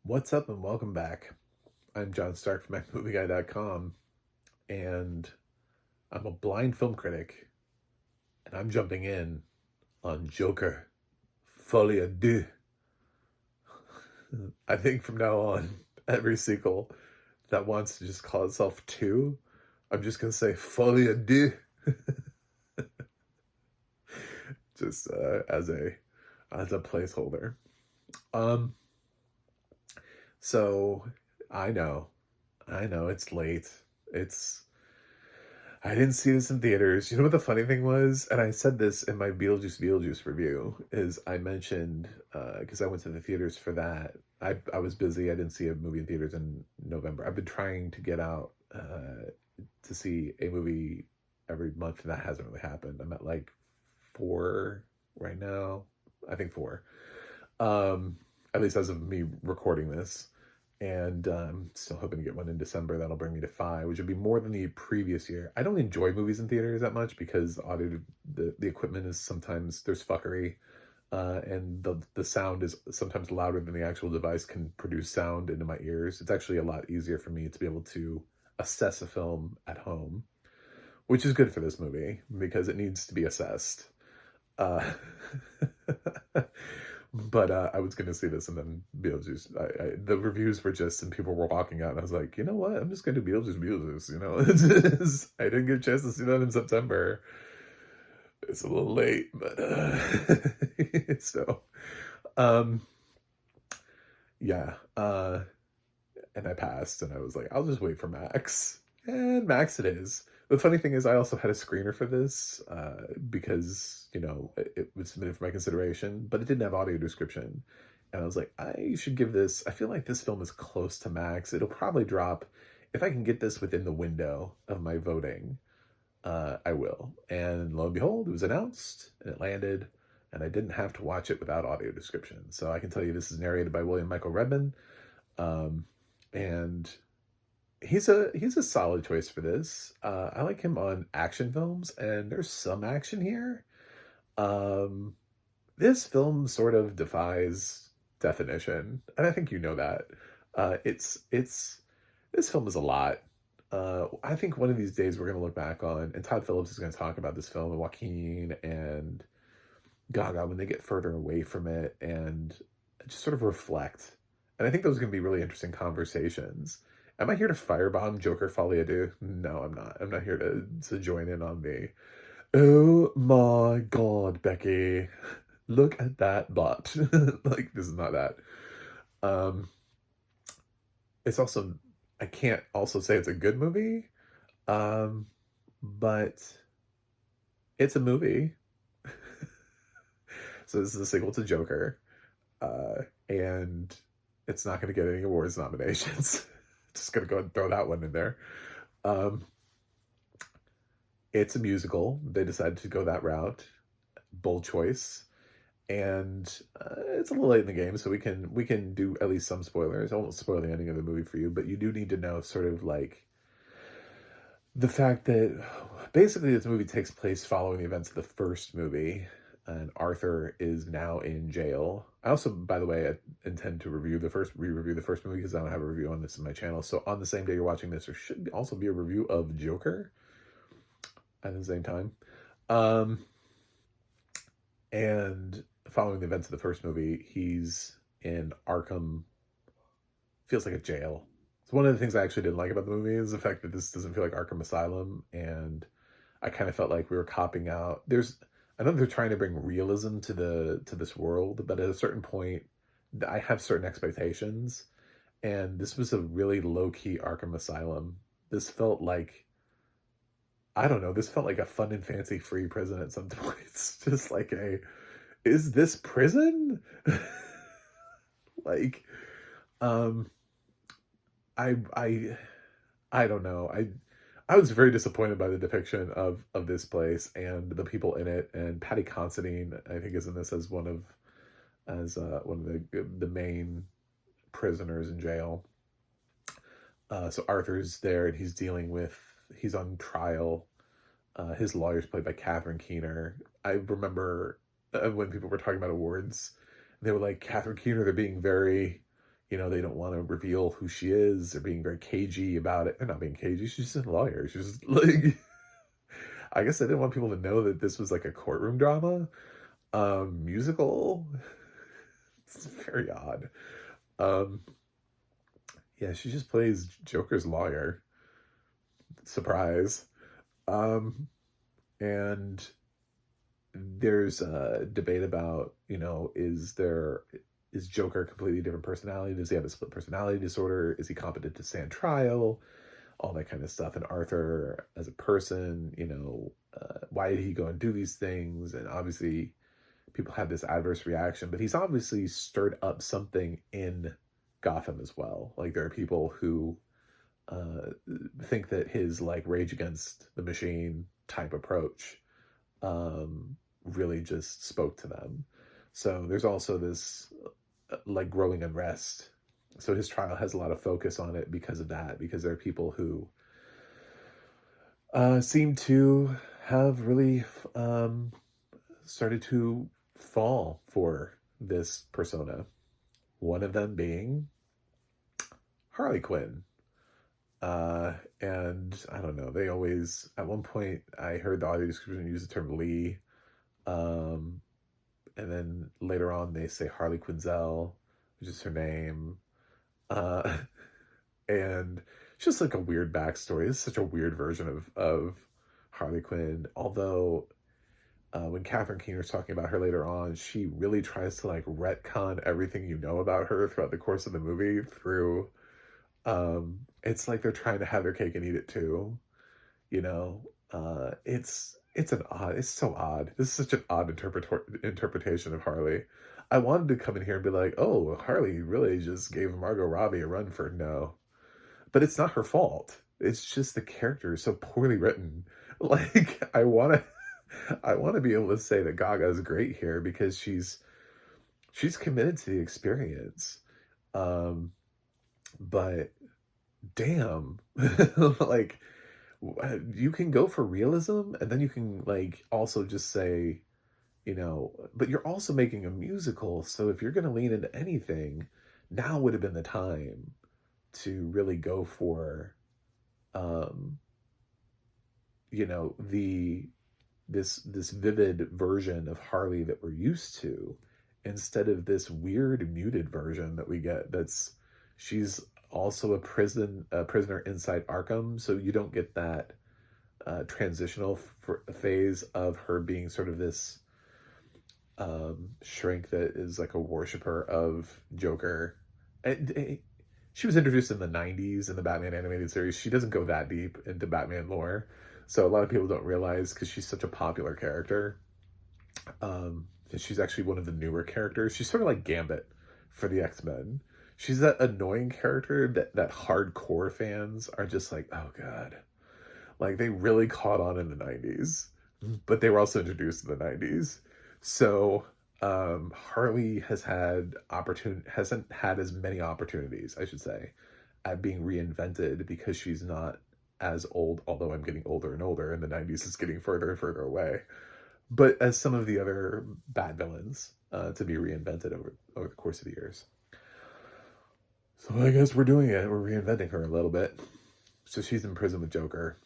What's up and welcome back. I'm John Stark from MacMovieGuy.com, and I'm a blind film critic, and I'm jumping in on Joker, Folie. I think from now on, every sequel that wants to just call itself 2, I'm just going to say Folie just as a placeholder. Um, so I know it's late. It's I didn't see this in theaters. You know what the funny thing was? And I said this in my Beetlejuice review, is I mentioned, because I went to the theaters for that. I was busy. I didn't see a movie in theaters in November. I've been trying to get out to see a movie every month, and that hasn't really happened. I'm at like 4 right now. I think 4. At least as of me recording this. And I'm still hoping to get one in December. That'll bring me to 5, which would be more than the previous year. I don't enjoy movies in theaters that much because the equipment is sometimes there's fuckery, and the sound is sometimes louder than the actual device can produce sound into my ears. It's actually a lot easier for me to be able to assess a film at home, which is good for this movie because it needs to be assessed. Uh, but I was going to see this, and then Beetlejuice. The reviews were just, and people were walking out, and I was like, you know what? I'm just going to do Beetlejuice. I didn't get a chance to see that in September. It's a little late, but so, um, yeah. And I passed, and I was like, I'll just wait for Max, and Max it is. The funny thing is, I also had a screener for this because it was submitted for my consideration, but it didn't have audio description, and I was like, I should give this. I feel like this film is close to Max. It'll probably drop if I can get this within the window of my voting. I will, and lo and behold, it was announced and it landed, and I didn't have to watch it without audio description. So I can tell you this is narrated by William Michael Redman, um, and he's a solid choice for this. I like him on action films, and there's some action here. Um, this film sort of defies definition, and I think you know that. It's this film is a lot. I think one of these days we're gonna look back on, and Todd Phillips is gonna talk about this film, and Joaquin and Gaga when they get further away from it, and just sort of reflect. And I think those are gonna be really interesting conversations. Am I here to firebomb Joker Folie à Deux? No, I'm not. I'm not here to join in on the oh my god, Becky, look at that butt. Like, this is not that. Um, it's also, I can't also say it's a good movie, um, but it's a movie. So this is a sequel to Joker, and it's not going to get any awards nominations. Just going to go and throw that one in there. Um, it's a musical. They decided to go that route. Bold choice. And it's a little late in the game, so we can do at least some spoilers. I won't spoil the ending of the movie for you, but you do need to know sort of like the fact that basically this movie takes place following the events of the first movie, and Arthur is now in jail. I also, by the way, I intend to re-review the first movie because I don't have a review on this in my channel. So on the same day you're watching this, there should also be a review of Joker at the same time. Um, and following the events of the first movie, he's in Arkham. Feels like a jail. It's one of the things I actually didn't like about the movie is the fact that this doesn't feel like Arkham Asylum, and I kind of felt like we were copping out. I know they're trying to bring realism to this world, but at a certain point, I have certain expectations, and this was a really low key Arkham Asylum. This felt like I don't know. This felt like a fun and fancy free prison at some points. Just like is this prison? Like, um, I I don't know. I was very disappointed by the depiction of this place and the people in it. And Patty Considine, I think, is in this as one of the main prisoners in jail. So Arthur's there, and he's on trial. His lawyer's played by Catherine Keener. I remember when people were talking about awards, they were like, Catherine Keener, they're being very, they don't want to reveal who she is. They're being very cagey about it. They're not being cagey. She's just a lawyer. She's just like, I guess I didn't want people to know that this was like a courtroom drama, musical. It's very odd. Um, yeah, she just plays Joker's lawyer. Surprise. Um, and there's a debate about, is Joker a completely different personality? Does he have a split personality disorder? Is he competent to stand trial? All that kind of stuff. And Arthur, as a person, why did he go and do these things? And obviously, people have this adverse reaction, but he's obviously stirred up something in Gotham as well. Like, there are people who think that his like Rage Against the Machine type approach really just spoke to them. So there's also this like growing unrest. So his trial has a lot of focus on it because of that, because there are people who seem to have really started to fall for this persona. One of them being Harley Quinn. And I don't know, they always, at one point, I heard the audio description use the term Lee. And then later on, they say Harley Quinzel, which is her name. And it's just like a weird backstory. It's such a weird version of Harley Quinn. Although, when Catherine Keener was talking about her later on, she really tries to like retcon everything you know about her throughout the course of the movie through, it's like they're trying to have their cake and eat it too. It's so odd. This is such an odd interpretation of Harley. I wanted to come in here and be like, oh, Harley really just gave Margot Robbie a run for no. But it's not her fault. It's just the character is so poorly written. Like, I want to be able to say that Gaga is great here because she's committed to the experience. But damn, like, you can go for realism and then you can like also just say, but you're also making a musical. So if you're going to lean into anything, now would have been the time to really go for, this vivid version of Harley that we're used to, instead of this weird muted version that we get. She's also a prisoner inside Arkham, so you don't get that transitional phase of her being sort of this shrink that is like a worshiper of Joker. She was introduced in the 90s in the Batman animated series. She doesn't go that deep into Batman lore, so a lot of people don't realize, because she's such a popular character. She's actually one of the newer characters. She's sort of like Gambit for the X-Men. She's that annoying character that hardcore fans are just like, oh god. Like, they really caught on in the 90s, but they were also introduced in the 90s. So Harley hasn't had as many opportunities, I should say, at being reinvented, because she's not as old, although I'm getting older and older, and the 90s is getting further and further away. But as some of the other bad villains to be reinvented over the course of the years. So I guess we're doing it. We're reinventing her a little bit. So she's in prison with Joker.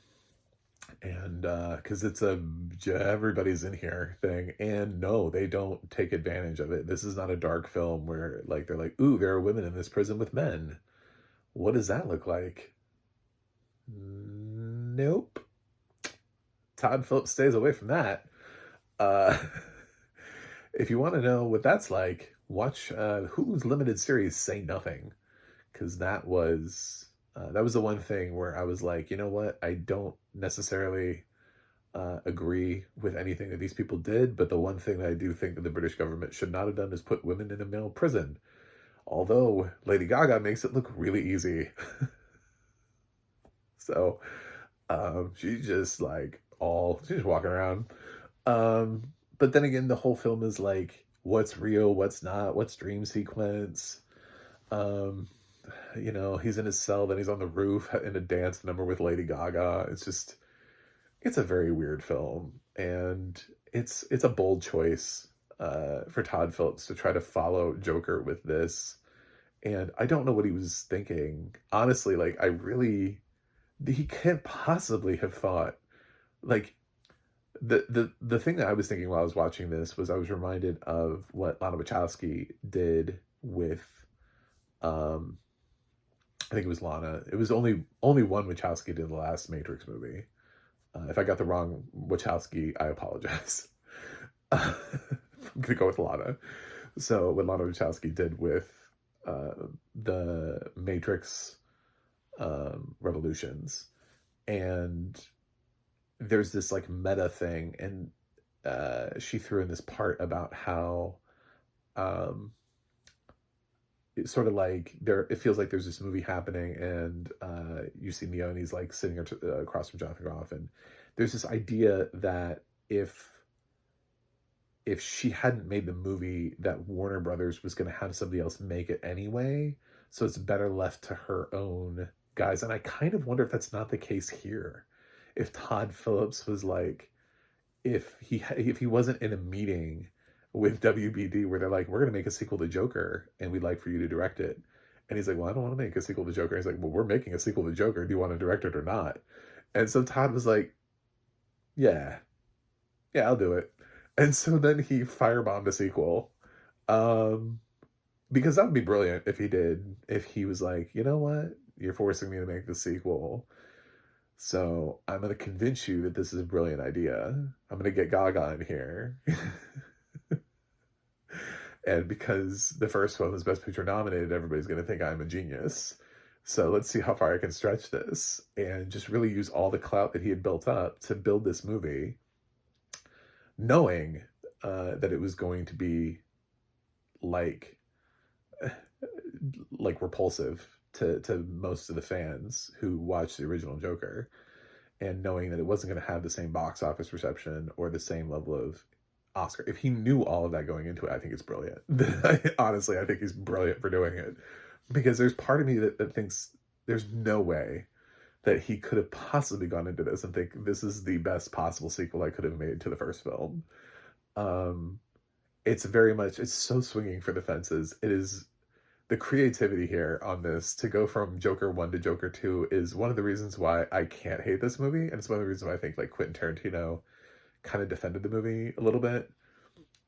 And because it's a everybody's in here thing. And no, they don't take advantage of it. This is not a dark film where like they're like, ooh, there are women in this prison with men. What does that look like? Nope. Todd Phillips stays away from that. If you want to know what that's like, watch Hulu's limited series Say Nothing. Because that was the one thing where I was like, you know what? I don't necessarily agree with anything that these people did, but the one thing that I do think that the British government should not have done is put women in a male prison. Although Lady Gaga makes it look really easy. So she's just walking around. But then again, the whole film is like, what's real, what's not, what's dream sequence. He's in his cell, then he's on the roof in a dance number with Lady Gaga. It's a very weird film, and it's a bold choice for Todd Phillips to try to follow Joker with this. And I don't know what he was thinking. Honestly, like, he can't possibly have thought, like, the thing that I was thinking while I was watching this was I was reminded of what Lana Wachowski did with, um, I think it was Lana. It was only one Wachowski did the last Matrix movie. If I got the wrong Wachowski, I apologize. I'm gonna go with Lana. So what Lana Wachowski did with uh, the Matrix Revolutions, and there's this like meta thing, and she threw in this part about how um, it's sort of like there. It feels like there's this movie happening, and you see Neo, and he's like sitting across from Jonathan Groff, and there's this idea that if she hadn't made the movie, that Warner Brothers was going to have somebody else make it anyway. So it's better left to her own guys. And I kind of wonder if that's not the case here. If Todd Phillips was like, if he wasn't in a meeting with WBD where they're like, we're going to make a sequel to Joker and we'd like for you to direct it. And he's like, well, I don't want to make a sequel to Joker. He's like, well, we're making a sequel to Joker. Do you want to direct it or not? And so Todd was like, yeah, yeah, I'll do it. And so then he firebombed a sequel. Um, because that would be brilliant if he did, if he was like, you know what? You're forcing me to make the sequel. So I'm going to convince you that this is a brilliant idea. I'm going to get Gaga in here. And because the first one was Best Picture nominated, everybody's going to think I'm a genius. So let's see how far I can stretch this and just really use all the clout that he had built up to build this movie, knowing that it was going to be like repulsive to most of the fans who watched the original Joker, and knowing that it wasn't going to have the same box office reception or the same level of Oscar. If he knew all of that going into it, I think it's brilliant. Honestly, I think he's brilliant for doing it, because there's part of me that thinks there's no way that he could have possibly gone into this and think this is the best possible sequel I could have made to the first film. Um, it's very much, it's so swinging for the fences. It is the creativity here on this to go from Joker 1 to Joker 2 is one of the reasons why I can't hate this movie. And it's one of the reasons why I think like Quentin Tarantino kind of defended the movie a little bit.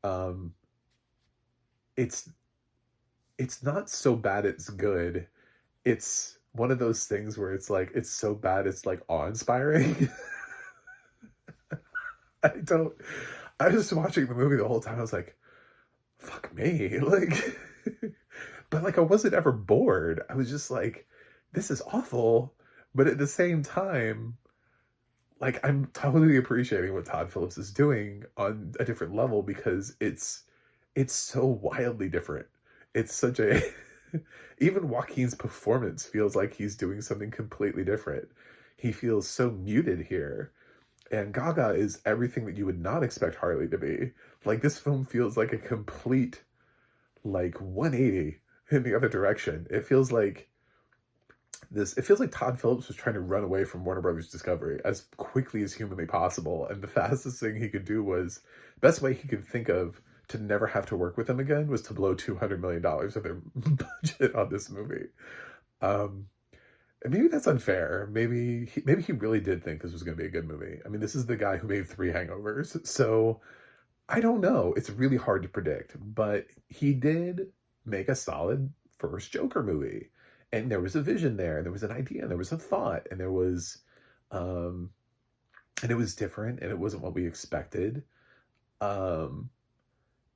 Um, it's it's not so bad it's good. It's one of those things where it's like it's so bad it's like awe-inspiring. I don't I was just watching the movie the whole time. I was like, fuck me. Like but like I wasn't ever bored. I was just like, this is awful. But at the same time, like I'm totally appreciating what Todd Phillips is doing on a different level, because it's so wildly different. It's such a even Joaquin's performance feels like he's doing something completely different. He feels so muted here. And Gaga is everything that you would not expect Harley to be. Like this film feels like a complete like 180 in the other direction. It feels like Todd Phillips was trying to run away from Warner Brothers Discovery as quickly as humanly possible, and the fastest thing he could do was, best way he could think of to never have to work with them again was to blow $200 million of their budget on this movie. Um, and maybe that's unfair. Maybe he really did think this was going to be a good movie. I mean, this is the guy who made Three Hangovers, so I don't know. It's really hard to predict, but he did make a solid first Joker movie. And there was a vision there, and there was an idea, and there was a thought, um, and it was different, and it wasn't what we expected. Um,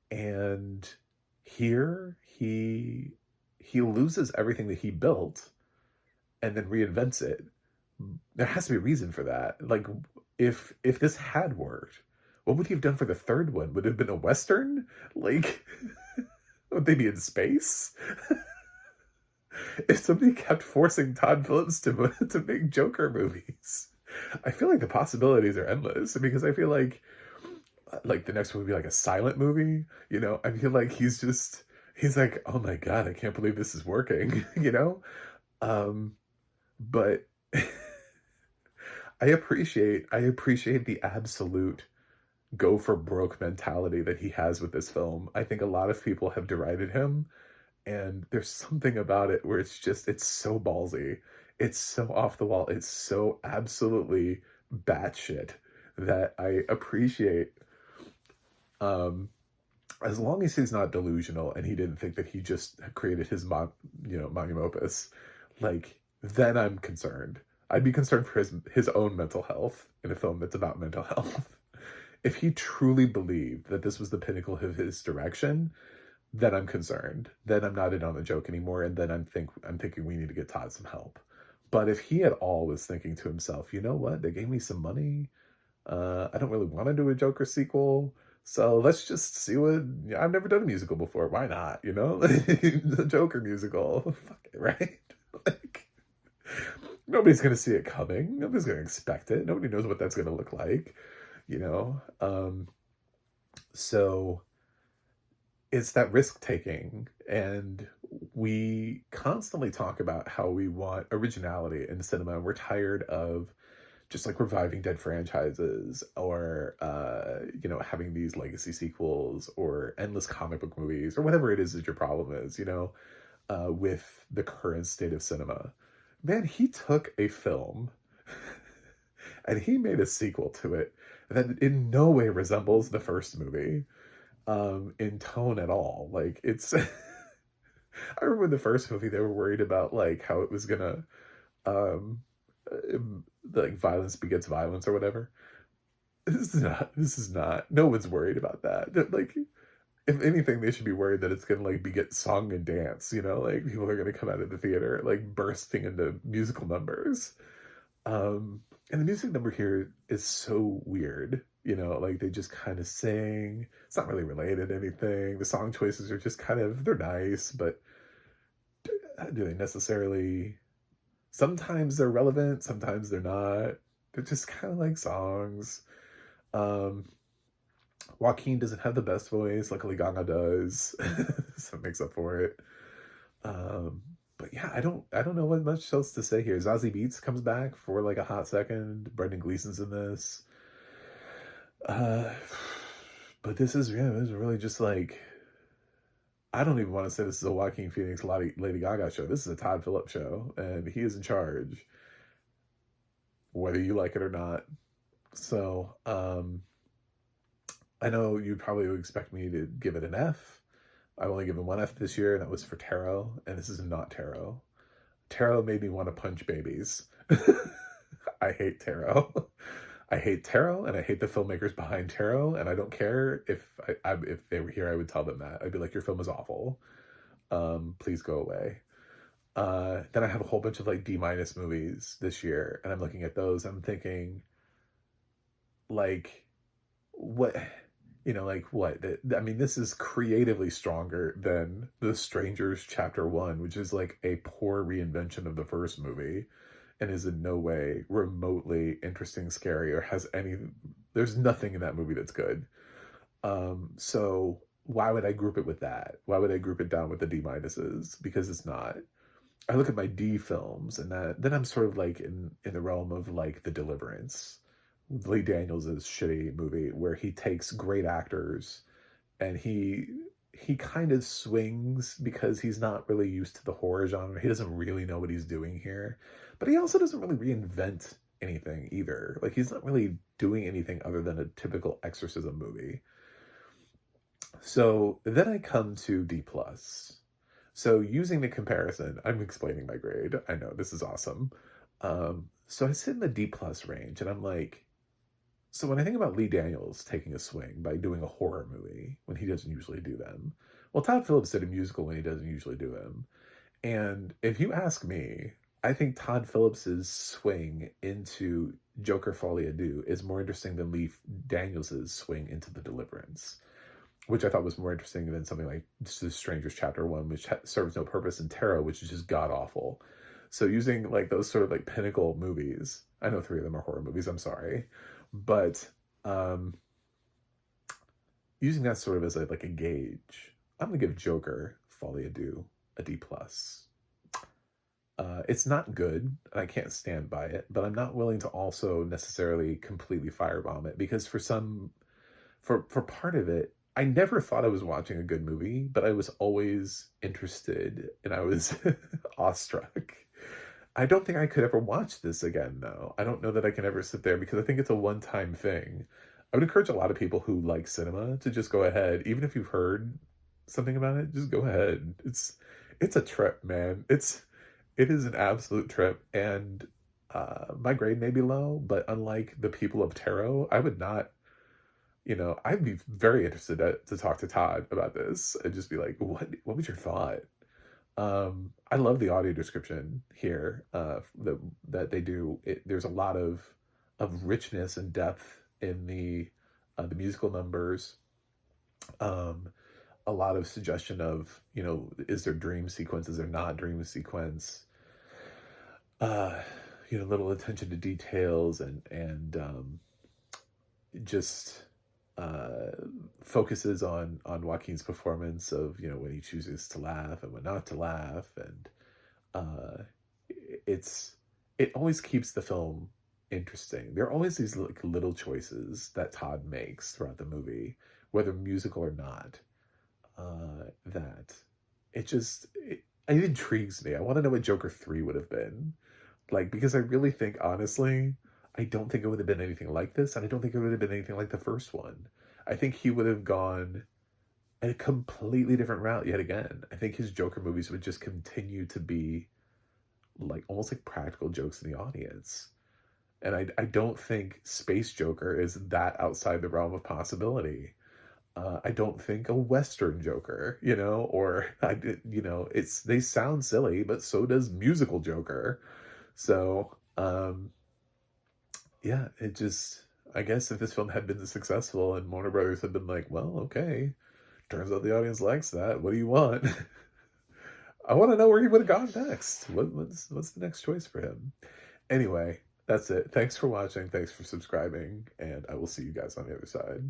and here he loses everything that he built and then reinvents it. There has to be a reason for that. Like, if this had worked, what would he have done for the third one? Would it have been a Western? Like, would they be in space? If somebody kept forcing Todd Phillips to make Joker movies, I feel like the possibilities are endless, because I feel like the next one would be like a silent movie. I feel like he's like, oh my god, I can't believe this is working. Um, but I appreciate the absolute go for broke mentality that he has with this film. I think a lot of people have derided him And there's something about it where it's so ballsy. It's so off the wall. It's so absolutely batshit that I appreciate. Um, as long as he's not delusional and he didn't think that he just created his magnum opus, like, then I'm concerned. I'd be concerned for his own mental health in a film that's about mental health. If he truly believed that this was the pinnacle of his direction, then I'm concerned. Then I'm not in on the joke anymore, and then I'm thinking we need to get Todd some help. But if he at all was thinking to himself, you know what, they gave me some money. I don't really want to do a Joker sequel, so let's just see what. I've never done a musical before. Why not? You know, the Joker musical. Fuck it, right? Like, nobody's gonna see it coming. Nobody's gonna expect it. Nobody knows what that's gonna look like. You know, so it's that risk taking, and we constantly talk about how we want originality in cinema, and we're tired of just like reviving dead franchises, or having these legacy sequels or endless comic book movies or whatever it is that your problem is, with the current state of cinema. Man, he took a film and he made a sequel to it that in no way resembles the first movie, in tone at all. Like, it's I remember in the first movie they were worried about like how it was gonna um like violence begets violence or whatever. This is not no one's worried about that. Like, if anything, they should be worried that it's gonna like beget song and dance, like people are gonna come out of the theater like bursting into musical numbers. And the music number here is so weird, like they just kind of sing. It's not really related to anything. The song choices are just they're nice, but do they necessarily? Sometimes they're relevant, sometimes they're not. They're just kind of like songs. Um, Joaquin doesn't have the best voice. Luckily, Gaga does, so it makes up for it. Um, but yeah, I don't know what much else to say here. Zazie Beetz comes back for like a hot second. Brendan Gleeson's in this. Uh, but this is really just like, I don't even want to say this is a Joaquin Phoenix Lady Gaga show. This is a Todd Phillips show, and he is in charge, whether you like it or not. So, I know you probably would expect me to give it an F. I've only given one F this year, and that was for Tarot, and this is not Tarot. Tarot made me want to punch babies. I hate Tarot. I hate Tarot, and I hate the filmmakers behind Tarot, and I don't care if they were here, I would tell them that. I'd be like, your film is awful. Please go away. Then I have a whole bunch of like D- movies this year, and I'm looking at those. I'm thinking, like, what, like what? I mean, this is creatively stronger than The Strangers Chapter 1, which is like a poor reinvention of the first movie and is in no way remotely interesting, scary, or has any. There's nothing in that movie that's good. So why would I group it with that? Why would I group it down with the D minuses? Because it's not. I look at my D films, and then I'm sort of like in the realm of like The Deliverance, Lee Daniels' shitty movie where he takes great actors and he kind of swings because he's not really used to the horror genre. He doesn't really know what he's doing here, but he also doesn't really reinvent anything either. Like, he's not really doing anything other than a typical exorcism movie. So then I come to D plus. So using the comparison, I'm explaining my grade. I know this is awesome. So I sit in the D plus range, and I'm like, so when I think about Lee Daniels taking a swing by doing a horror movie when he doesn't usually do them, well, Todd Phillips did a musical when he doesn't usually do them. And if you ask me, I think Todd Phillips's swing into Joker Folie is more interesting than Lee Daniels's swing into The Deliverance, which I thought was more interesting than something like The Strangers Chapter 1, which serves no purpose, in Tarot, which is just god awful. So using like those sort of like pinnacle movies, I know 3 of them are horror movies, I'm sorry, but using that sort of as like a gauge, I'm gonna give Joker Folie a D plus. It's not good, and I can't stand by it, but I'm not willing to also necessarily completely firebomb it, because for part of it, I never thought I was watching a good movie, but I was always interested and I was awestruck. I don't think I could ever watch this again, though. I don't know that I can ever sit there because I think it's a one-time thing. I would encourage a lot of people who like cinema to just go ahead, even if you've heard something about it, just go ahead. It's a trip, man. It is an absolute trip, and my grade may be low, but unlike the people of tarot, I would not, I'd be very interested to talk to Todd about this and just be like, what was your thought? I love the audio description here, that they do. There's a lot of richness and depth in the musical numbers. Um, a lot of suggestion of, is there dream sequence? Is there not dream sequence? Uh, little attention to details and just uh focuses on Joaquin's performance of, when he chooses to laugh and when not to laugh, and uh it's it always keeps the film interesting. There are always these like little choices that Todd makes throughout the movie, whether musical or not, that it intrigues me. I want to know what Joker 3 would have been like, because I really think, honestly, I don't think it would have been anything like this, and I don't think it would have been anything like the first one. I think he would have gone a completely different route yet again. I think his Joker movies would just continue to be like almost like practical jokes in the audience. And I don't think Space Joker is that outside the realm of possibility. I don't think a Western Joker, or it's they sound silly, but so does musical Joker. So, yeah, I guess if this film had been successful and Warner Brothers had been like, well, okay, turns out the audience likes that. What do you want? I want to know where he would have gone next. What's the next choice for him? Anyway, that's it. Thanks for watching. Thanks for subscribing. And I will see you guys on the other side.